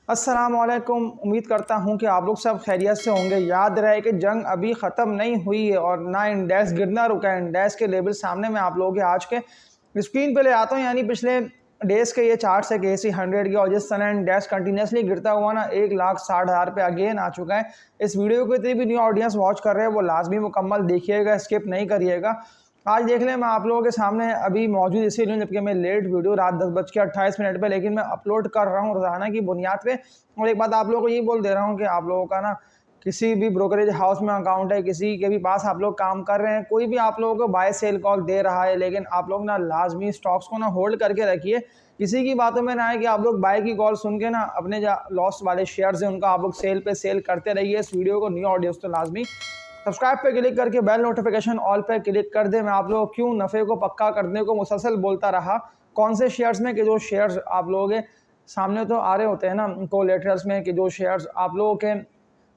अस्सलामुअलैकुम। उम्मीद करता हूँ कि आप लोग सब खैरियत से होंगे। याद रहे कि जंग अभी ख़त्म नहीं हुई है और ना इंडेक्स गिरना रुका है। इंडेक्स के लेवल सामने मैं आप लोगों के आज के स्क्रीन पे ले आता हूँ, यानी पिछले डेज़ के ये चार्ट्स है KC 100 के, और जिस तरह इंडेक्स कंटिन्यूसली गिरता हुआ ना 1,60,000 पे अगेन आ चुका है। इस वीडियो को जितनी भी न्यू ऑडियंस वॉच कर रहे हैं वो लाजमी मुकम्मल देखिएगा, स्किप नहीं करिएगा। आज देख लें, मैं आप लोगों के सामने अभी मौजूद इसीलिए हूँ जबकि मैं लेट वीडियो रात 10:28 पे, लेकिन मैं अपलोड कर रहा हूँ रोज़ाना की बुनियाद पे। और एक बात आप लोगों को ये बोल दे रहा हूँ कि आप लोगों का ना किसी भी ब्रोकरेज हाउस में अकाउंट है, किसी के भी पास आप लोग काम कर रहे हैं, कोई भी आप लोगों को बाय सेल कॉल दे रहा है, लेकिन आप लोग ना लाजमी स्टॉक्स को ना होल्ड करके रखिए। किसी की बातों में ना आए कि आप लोग बाय की कॉल सुन के ना अपने जो लॉस वाले शेयर्स हैं उनका आप लोग सेल पे सेल करते रहिए। इस वीडियो को न्यू ऑडियंस तो लाजमी सब्सक्राइब पे क्लिक करके बेल नोटिफिकेशन ऑल पे क्लिक कर दे। मैं आप लोगों को क्यों नफ़े को पक्का करने को मुसलसल बोलता रहा, कौन से शेयर्स में कि जो शेयर्स आप लोगों के सामने तो आ रहे होते हैं ना कोलेटरल्स में, कि जो शेयर्स आप लोगों के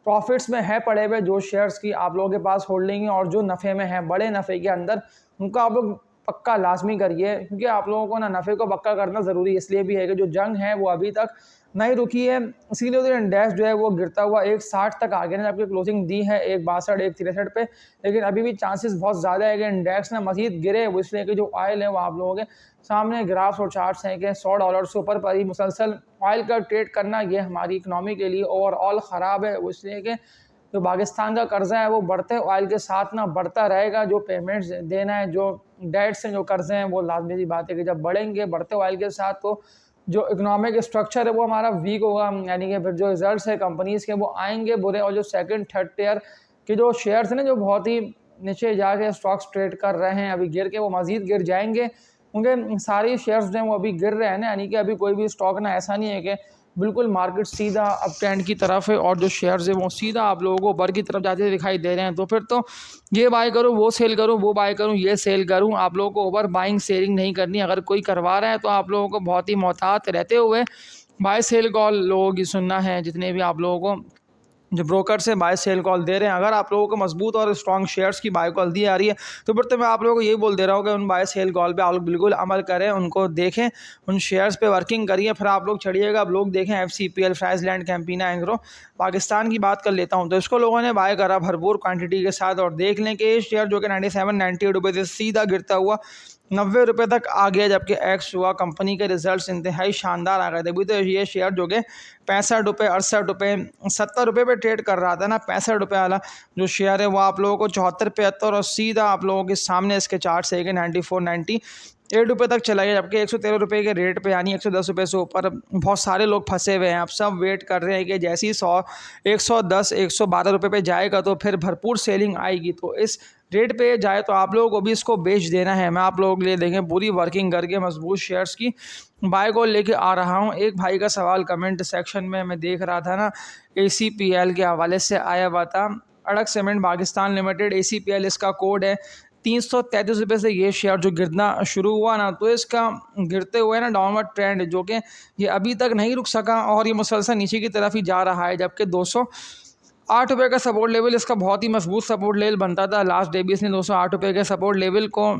प्रॉफिट्स में है पड़े हुए, जो शेयर्स की आप लोगों के पास होल्डिंग है और जो नफ़े में है, बड़े नफ़े के अंदर, उनका आप लोग पक्का लाजमी करिए। क्योंकि आप लोगों को ना नफ़े को पक्का करना ज़रूरी इसलिए भी है कि जो जंग है वो अभी तक नहीं रुकी है, इसीलिए उधर इंडेक्स जो है वो गिरता हुआ 1,60 तक आ गया ना, जबकि क्लोजिंग दी है 1,62 1,63 पे। लेकिन अभी भी चांसेस बहुत ज़्यादा है कि इंडेक्स ना मजीद गिरे, वो इसलिए कि जो ऑयल है वो आप लोगों के सामने ग्राफ्स और चार्ट्स हैं कि $100 से ऊपर पर ही मुसलसल ऑयल का ट्रेड करना ये हमारी इकनॉमी के लिए ओवरऑल ख़राब है। वो इसलिए कि जो पाकिस्तान का कर्जा है वो बढ़ते ऑयल के साथ ना बढ़ता रहेगा। जो पेमेंट्स देना है, जो डेट्स हैं, जो कर्जे हैं, वो लाजमी सी बात है कि जब बढ़ेंगे बढ़ते ऑयल के साथ तो जो इकोनॉमिक स्ट्रक्चर है वो हमारा वीक होगा, यानी कि फिर जो रिजल्ट्स है कंपनीज़ के वो आएंगे बुरे। और जो सेकंड थर्ड टियर के जो शेयर्स हैं ना, जो बहुत ही नीचे जाके स्टॉक्स ट्रेड कर रहे हैं, अभी गिर के वो मज़ीद गिर जाएंगे, क्योंकि सारे शेयर्स जो हैं वो अभी गिर रहे हैं ना। यानी कि अभी कोई भी स्टॉक ना ऐसा नहीं है कि बिल्कुल मार्केट सीधा अप ट्रेंड की तरफ है और जो शेयर्स है वो सीधा आप लोगों को ऊपर की तरफ जाते दिखाई दे रहे हैं। तो फिर तो ये बाय करूँ, वो सेल करूँ, वो बाय करूँ, ये सेल करूँ, आप लोगों को ओवर बाइंग सेलिंग नहीं करनी। अगर कोई करवा रहा है तो आप लोगों को बहुत ही मोहतात रहते हुए बाय सेल कॉल लोगों की सुनना है। जितने भी आप लोगों को जो ब्रोकर से बाय सेल कॉल दे रहे हैं, अगर आप लोगों को मजबूत और स्ट्रॉन्ग शेयर्स की बाय कॉल दी आ रही है तो फिर तो मैं आप लोगों को यही बोल दे रहा हूँ कि उन बाय सेल कॉल पे आप लोग बिल्कुल अमल करें, उनको देखें, उन शेयर्स पे वर्किंग करिए, फिर आप लोग चढ़िएगा। आप लोग देखें FCPL, फ्राइजलैंड, कैंपीना एंग्रो। पाकिस्तान की बात कर लेता हूँ तो इसको लोगों ने बाय करा भरपूर क्वान्टिटी के साथ, और देख लें कि ये शेयर जो कि 97-98 रुपये से सीधा गिरता हुआ 90 रुपये तक आ गया, जबकि एक्स हुआ कंपनी के रिजल्ट्स इंतहाई शानदार आ गए थे। अभी तो ये शेयर जो कि 65 रुपये, 68 रुपये, 70 रुपये पे ट्रेड कर रहा था ना, 65 रुपये वाला जो शेयर है वो आप लोगों को 74, 75 और सीधा आप लोगों के सामने इसके चार्ट है कि 94, 98 रुपये तक चला गया, जबकि 113 रुपये के रेट पे, यानी 110 रुपये से ऊपर बहुत सारे लोग फंसे हुए हैं। अब सब वेट कर रहे हैं कि जैसे ही 110, 112 रुपये पे जाएगा तो फिर भरपूर सेलिंग आएगी, तो इस रेट पे जाए तो आप लोगों को भी इसको बेच देना है। मैं आप लोगों के लिए देखें पूरी वर्किंग करके मजबूत शेयर्स की बाय को लेके आ रहा हूँ। एक भाई का सवाल कमेंट सेक्शन में मैं देख रहा था ना, ACPL के हवाले से आया हुआ था। अड़क सीमेंट पाकिस्तान लिमिटेड, ACPL इसका कोड है। 333 रुपये से ये शेयर जो गिरना शुरू हुआ ना, तो इसका गिरते हुए ना डाउनवर्ड ट्रेंड जो कि ये अभी तक नहीं रुक सका और ये मुसलसल नीचे की तरफ ही जा रहा है, जबकि 208 रुपये का सपोर्ट लेवल इसका बहुत ही मजबूत सपोर्ट लेवल बनता था। लास्ट डे भी इसने 208 रुपये के सपोर्ट लेवल को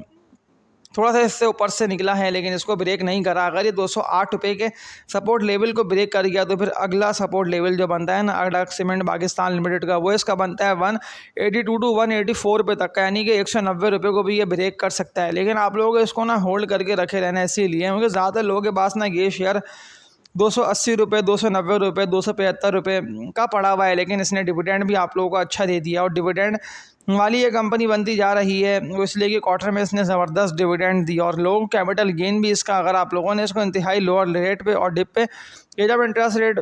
थोड़ा सा इससे ऊपर से निकला है, लेकिन इसको ब्रेक नहीं करा। अगर ये 208 रुपये के सपोर्ट लेवल को ब्रेक कर गया तो फिर अगला सपोर्ट लेवल जो बनता है ना अड़क सीमेंट पाकिस्तान लिमिटेड का, वो इसका बनता है 182 टू 184 रुपये तक का, यानी कि 190 रुपये को भी ये ब्रेक कर सकता है। लेकिन आप लोगों को इसको ना होल्ड करके रखे रहना इसीलिए क्योंकि ज़्यादातर लोगों के पास ना ये शेयर 280 रुपये, 290 रुपये, 275 रुपये का पड़ा हुआ है, लेकिन इसने डिविडेंड भी आप लोगों को अच्छा दे दिया और डिविडेंड वाली ये कंपनी बनती जा रही है। वो इसलिए कि क्वार्टर में इसने ज़बरदस्त डिविडेंड दी और लोग कैपिटल गेन भी इसका, अगर आप लोगों ने इसको इंतहाई लोअर रेट पे और डिप पे, ये जब इंटरेस्ट रेट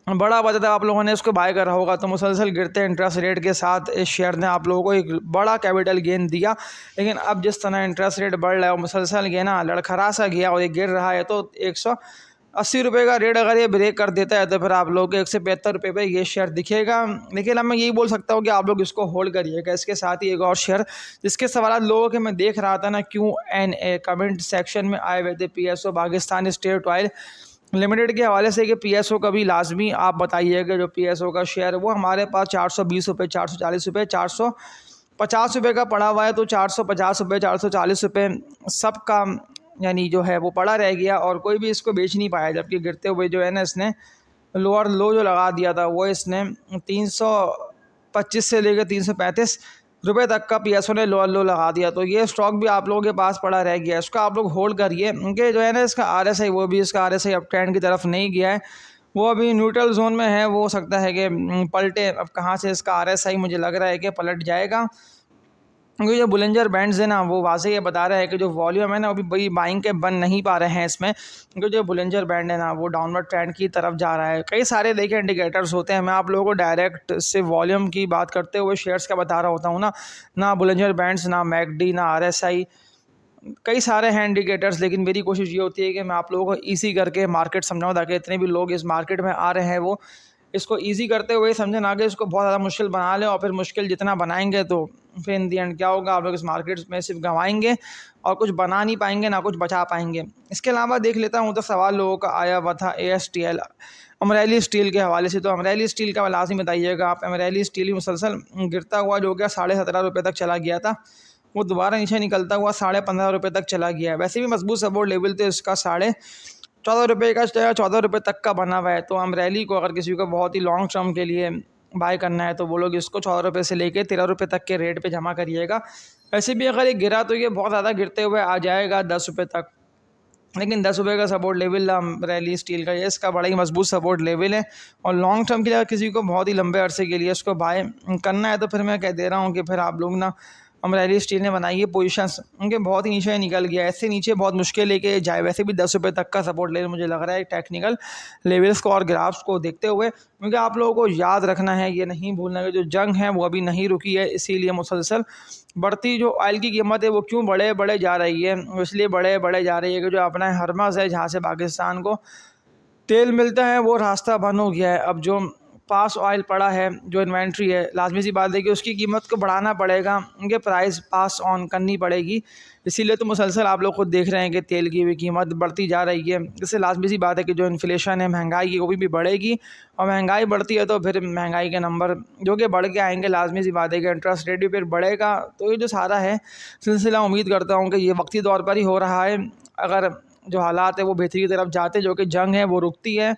बड़ा हुआ था आप लोगों ने इसको बाय करा होगा, तो मुसलसल गिरते इंटरेस्ट रेट के साथ इस शेयर ने आप लोगों को एक बड़ा कैपिटल गेन दिया। लेकिन अब जिस तरह इंटरेस्ट रेट बढ़ रहा है और मुसलसल गेना लड़खड़ा सा गया और ये गिर रहा है, तो 180 रुपये का रेट अगर ये ब्रेक कर देता है तो फिर आप लोग को 175 रुपये पे ये शेयर दिखेगा। लेकिन अब मैं यही बोल सकता हूँ कि आप लोग इसको होल्ड करिएगा। इसके साथ ही एक और शेयर जिसके सवाल लोगों के मैं देख रहा था ना Q&A कमेंट सेक्शन में आए हुए थे, PSO Pakistan state oil limited के हवाले से कि PSO का भी लाजमी आप बताइएगा। जो PSO का शेयर है वो हमारे पास 420 रुपये, 440 रुपये, 450 रुपये का पड़ा हुआ है, तो 450 रुपये, 440 रुपये सबका यानी जो है वो पड़ा रह गया और कोई भी इसको बेच नहीं पाया, जबकि गिरते हुए जो है ना इसने लोअर लो जो लगा दिया था वो इसने 325 से लेकर 335 रुपये तक का पीएसओ ने लोअर लो लगा दिया। तो ये स्टॉक भी आप लोगों के पास पड़ा रह गया है, इसको आप लोग होल्ड करिए। उनके जो है ना इसका आरएसआई, वो भी इसका आरएसआई अप ट्रेंड की तरफ नहीं गया है, वो अभी न्यूट्रल जोन में है। वो हो सकता है कि पलटे। अब कहाँ से इसका आरएसआई मुझे लग रहा है कि पलट जाएगा, क्योंकि जो बुलिंजर बैंड्स है ना वो वाज़े ये बता रहा है कि जो वॉल्यूम है ना अभी बड़ी बाइंग के बन नहीं पा रहे हैं इसमें, क्योंकि जो बुलिंजर बैंड है ना वो डाउनवर्ड ट्रेंड की तरफ जा रहा है। कई सारे देखिए इंडिकेटर्स होते हैं, मैं आप लोगों को डायरेक्ट से वॉल्यूम की बात करते हुए शेयर्स का बता रहा होता हूँ ना बुलिंजर बैंड्स, ना मैकडी, ना आरएसआई, कई सारे हैं इंडिकेटर्स। लेकिन मेरी कोशिश ये होती है कि मैं आप लोगों को ईजी करके मार्केट समझाऊँ, ताकि इतने भी लोग इस मार्केट में आ रहे हैं वो इसको ईजी करते हुए समझें, ना कि इसको बहुत ज़्यादा मुश्किल बना लें। और फिर मुश्किल जितना बनाएंगे तो फिर इन दी एंड क्या होगा, आप लोग इस मार्केट में सिर्फ गंवाएंगे और कुछ बना नहीं पाएंगे, ना कुछ बचा पाएंगे। इसके अलावा देख लेता हूँ तो सवाल लोगों का आया हुआ था ASTL, अमरेली स्टील के हवाले से। तो अमरेली स्टील का लाजमी बताइएगा आप। अमरेली स्टील ही मुसलसल गिरता हुआ जो गया 17.5 रुपये तक चला गया था, वो दोबारा नीचे निकलता हुआ 15.5 रुपये तक चला गया है। वैसे भी मजबूत सपोर्ट लेवल तो इसका 14.5 रुपये का 14 रुपये तक का बना हुआ है। तो अमरेली को अगर किसी को बहुत ही लॉन्ग टर्म के लिए बाय करना है तो वो लोग इसको 14 रुपये से लेके 13 रुपये तक के रेट पे जमा करिएगा। वैसे भी अगर ये गिरा तो ये बहुत ज़्यादा गिरते हुए आ जाएगा 10 रुपये तक, लेकिन 10 रुपये का सपोर्ट लेवल अमरेली स्टील का, ये इसका बड़ा ही मजबूत सपोर्ट लेवल है। और लॉन्ग टर्म के लिए किसी को बहुत ही लंबे अरसे के लिए इसको बाय करना है तो फिर मैं कह दे रहा हूँ कि फिर आप लोग ना अमरेली स्टील ने बनाई है पोजीशंस, उनके बहुत ही नीचे निकल गया, ऐसे नीचे बहुत मुश्किल लेके जाए। वैसे भी 10 रुपये तक का सपोर्ट लेवल मुझे लग रहा है टेक्निकल लेवल्स को और ग्राफ्स को देखते हुए, क्योंकि आप लोगों को याद रखना है, ये नहीं भूलना कि जो जंग है वो अभी नहीं रुकी है। इसीलिए मुसलसल बढ़ती जो ऑयल की कीमत है वो क्यों बढ़े जा रही है, इसलिए बढ़े जा रही है कि जो अपना हरमज़ है जहाँ से पाकिस्तान को तेल मिलता है वो रास्ता बंद हो गया है। अब जो पास ऑयल पड़ा है, जो इन्वेंट्री है, लाजमी सी बात है कि उसकी कीमत को बढ़ाना पड़ेगा, उनके प्राइस पास ऑन करनी पड़ेगी। इसीलिए तो मुसलसल आप लोग खुद देख रहे हैं कि तेल की भी कीमत बढ़ती जा रही है। इससे लाजमी सी बात है कि जो इन्फ्लेशन है, महंगाई की, वो भी बढ़ेगी। और महंगाई बढ़ती है तो फिर महंगाई के नंबर जो कि बढ़ के आएंगे, लाजमी सी बात है कि इंटरेस्ट रेट भी फिर बढ़ेगा। तो ये जो सारा है सिलसिला, उम्मीद करता हूँ कि ये वक्ती तौर पर ही हो रहा है। अगर जो हालात है वो बेहतरी की तरफ जाते, जो कि जंग है वो रुकती है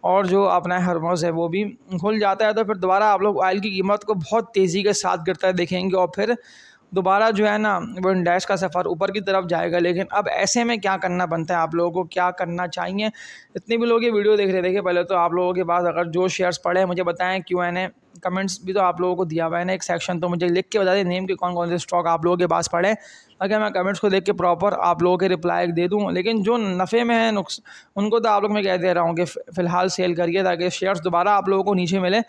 और जो अपना हरमोज़ है वो भी खुल जाता है, तो फिर दोबारा आप लोग ऑयल की कीमत को बहुत तेज़ी के साथ गिरता देखेंगे और फिर दोबारा जो है ना वो इंडेक्स का सफ़र ऊपर की तरफ जाएगा। लेकिन अब ऐसे में क्या करना बनता है, आप लोगों को क्या करना चाहिए। इतने भी लोग ये वीडियो देख रहे थे, पहले तो आप लोगों के पास अगर जो शेयर्स पड़े हैं मुझे बताएं। Q&A कमेंट्स भी तो आप लोगों को दिया हुआ है ना एक सेक्शन, तो मुझे लिख के बता दें नेम के कौन कौन से स्टॉक आप लोगों के पास पड़े हैं, ताकि मैं कमेंट्स को देख के प्रॉपर आप लोगों के रिप्लाई दे दूं। लेकिन जो नफ़े में है नुक्स उनको तो आप लोग मैं कह दे रहा हूँ कि फ़िलहाल सेल करिए, ताकि शेयर्स दोबारा आप लोगों को नीचे मिले।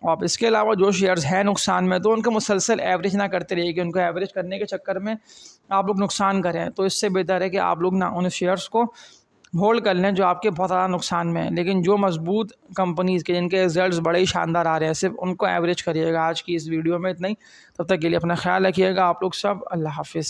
और इसके अलावा जो शेयर्स हैं नुकसान में, तो उनका मुसलसल एवरेज ना करते रहिए कि उनको एवरेज करने के चक्कर में आप लोग नुकसान करें। तो इससे बेहतर है कि आप लोग ना उन शेयर्स को होल्ड कर लें जो आपके बहुत ज़्यादा नुकसान में है। लेकिन जो मजबूत कंपनीज़ के जिनके रिजल्ट्स बड़े ही शानदार आ रहे हैं, सिर्फ उनको एवरेज करिएगा। आज की इस वीडियो में इतना ही, तब तक के लिए अपना ख्याल रखिएगा आप लोग सब। अल्लाह हाफिज़।